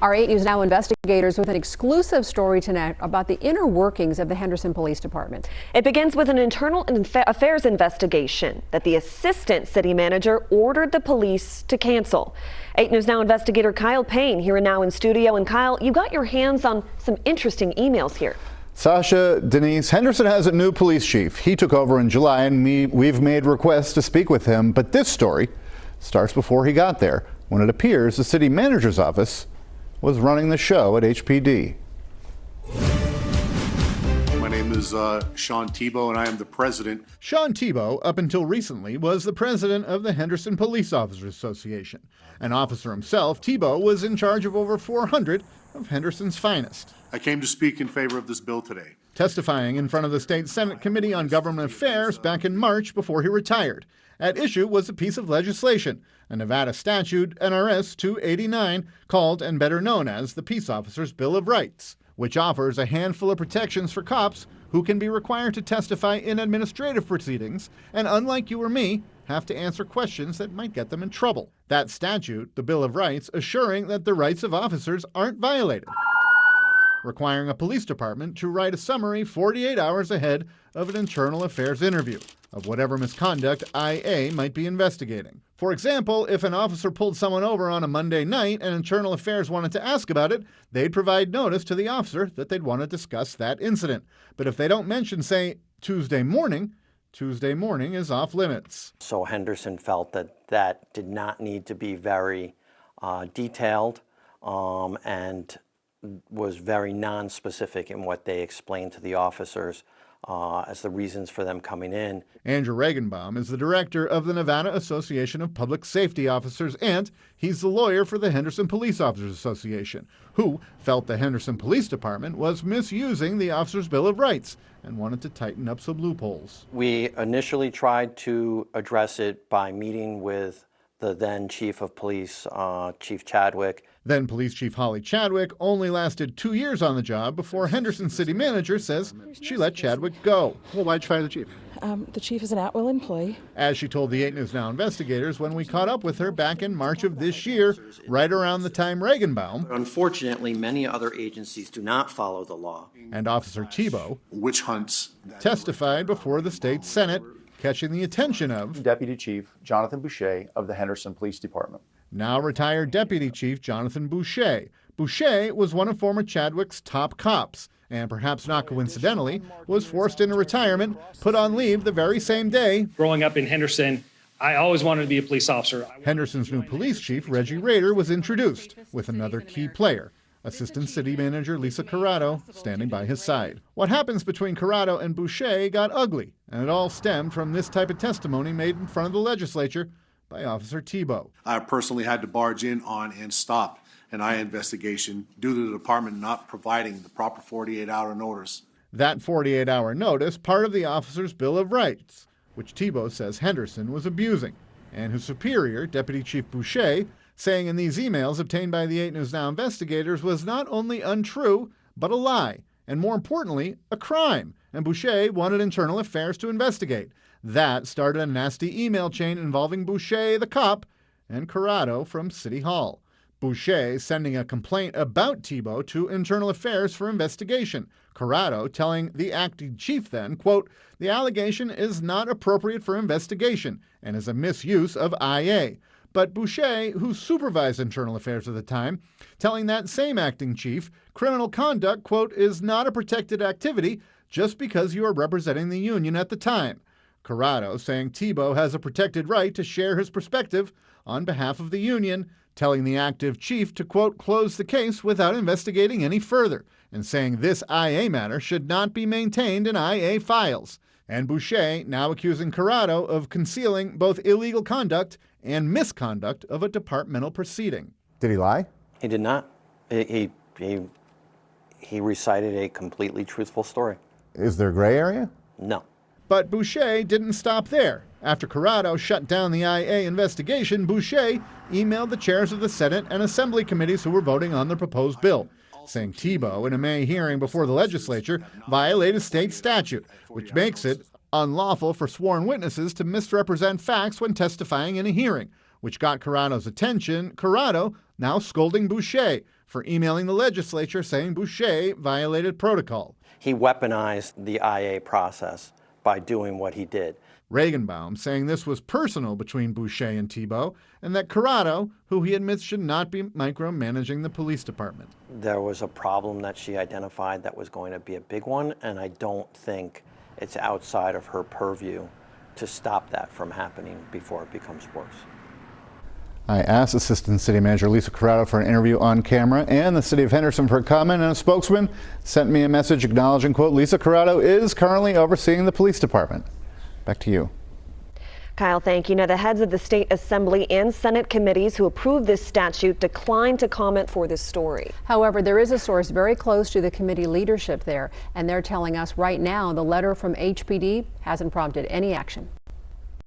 Our 8 News Now investigators with an exclusive story tonight about the inner workings of the Henderson Police Department. It begins with an internal affairs investigation that the assistant city manager ordered the police to cancel. 8 News Now investigator Kyle Payne here and now in studio. And Kyle, you got your hands on some interesting emails here. Sasha, Denise, Henderson has a new police chief. He took over in July and we've made requests to speak with him. But this story starts before he got there, when it appears the city manager's office was running the show at HPD. My name is Sean Tebow, and I am the president. Sean Tebow, up until recently, was the president of the Henderson Police Officers Association. An officer himself, Tebow was in charge of over 400 of Henderson's finest. I came to speak in favor of this bill today. Testifying in front of the State Senate Committee on Government Affairs back in March before he retired. At issue was a piece of legislation, a Nevada statute, NRS 289, called and better known as the Peace Officers Bill of Rights, which offers a handful of protections for cops who can be required to testify in administrative proceedings and, unlike you or me, have to answer questions that might get them in trouble. That statute, the Bill of Rights, assuring that the rights of officers aren't violated, requiring a police department to write a summary 48 hours ahead of an internal affairs interview of whatever misconduct IA might be investigating. For example, if an officer pulled someone over on a Monday night and internal affairs wanted to ask about it, they'd provide notice to the officer that they'd want to discuss that incident. But if they don't mention, say, Tuesday morning is off limits. So Henderson felt that that did not need to be very detailed and was very non-specific in what they explained to the officers as the reasons for them coming in. Andrew Regenbaum is the director of the Nevada Association of Public Safety Officers, and he's the lawyer for the Henderson Police Officers Association, who felt the Henderson Police Department was misusing the Officers' Bill of Rights and wanted to tighten up some loopholes. We initially tried to address it by meeting with the then Chief of Police, Chief Chadwick. Then Police Chief Holly Chadwick only lasted 2 years on the job before Henderson City Manager says she let Chadwick go. Well, why'd you fire the chief? The chief is an at-will employee. As she told the 8 News Now investigators when we caught up with her back in March of this year, right around the time Regenbaum, Unfortunately, many other agencies do not follow the law. And Officer Tebow Witch hunts. testified before the state Senate, catching the attention of Deputy Chief Jonathan Boucher of the Henderson Police Department. now retired Deputy Chief Jonathan Boucher. Boucher was one of former Chadwick's top cops, and perhaps not coincidentally, was forced into retirement, put on leave the very same day. Growing up in Henderson, I always wanted to be a police officer. Henderson's new police chief, Reggie Rader, was introduced with another key player, Assistant City Manager Lisa Corrado, standing by his side. What happens between Corrado and Boucher got ugly, and it all stemmed from this type of testimony made in front of the legislature by Officer Tebow. I personally had to barge in on and stop an IA investigation due to the department not providing the proper 48-hour notice. That 48-hour notice, part of the officer's Bill of Rights, which Tebow says Henderson was abusing, and his superior, Deputy Chief Boucher, saying in these emails obtained by the 8 News Now investigators was not only untrue, but a lie, and more importantly, a crime, and Boucher wanted internal affairs to investigate. That started a nasty email chain involving Boucher, the cop, and Corrado from City Hall. Boucher sending a complaint about Tebow to Internal Affairs for investigation. Corrado telling the acting chief then, quote, "The allegation is not appropriate for investigation and is a misuse of IA." But Boucher, who supervised Internal Affairs at the time, telling that same acting chief, criminal conduct, quote, "is not a protected activity just because you are representing the union at the time." Corrado saying Tebow has a protected right to share his perspective on behalf of the union, telling the active chief to, quote, "close the case without investigating any further," and saying this IA matter should not be maintained in IA files. And Boucher now accusing Corrado of concealing both illegal conduct and misconduct of a departmental proceeding. Did he lie? He did not. He recited a completely truthful story. Is there a gray area? No. But Boucher didn't stop there. After Corrado shut down the IA investigation, Boucher emailed the chairs of the Senate and Assembly committees who were voting on the proposed bill, saying Tebow, in a May hearing before the legislature, violated state statute, which makes it unlawful for sworn witnesses to misrepresent facts when testifying in a hearing, which got Corrado's attention. Corrado now scolding Boucher for emailing the legislature saying Boucher violated protocol. He weaponized the IA process by doing what he did. Regenbaum saying this was personal between Boucher and Thibault, and that Corrado, who he admits should not be micromanaging the police department. There was a problem that she identified that was going to be a big one, and I don't think it's outside of her purview to stop that from happening before it becomes worse. I asked Assistant City Manager Lisa Corrado for an interview on camera, and the City of Henderson for a comment, and a spokesman sent me a message acknowledging, quote, Lisa Corrado is currently overseeing the police department. Back to you. Kyle, thank you. Now, the heads of the State Assembly and Senate committees who approved this statute declined to comment for this story. However, there is a source very close to the committee leadership there, and they're telling us right now the letter from HPD hasn't prompted any action.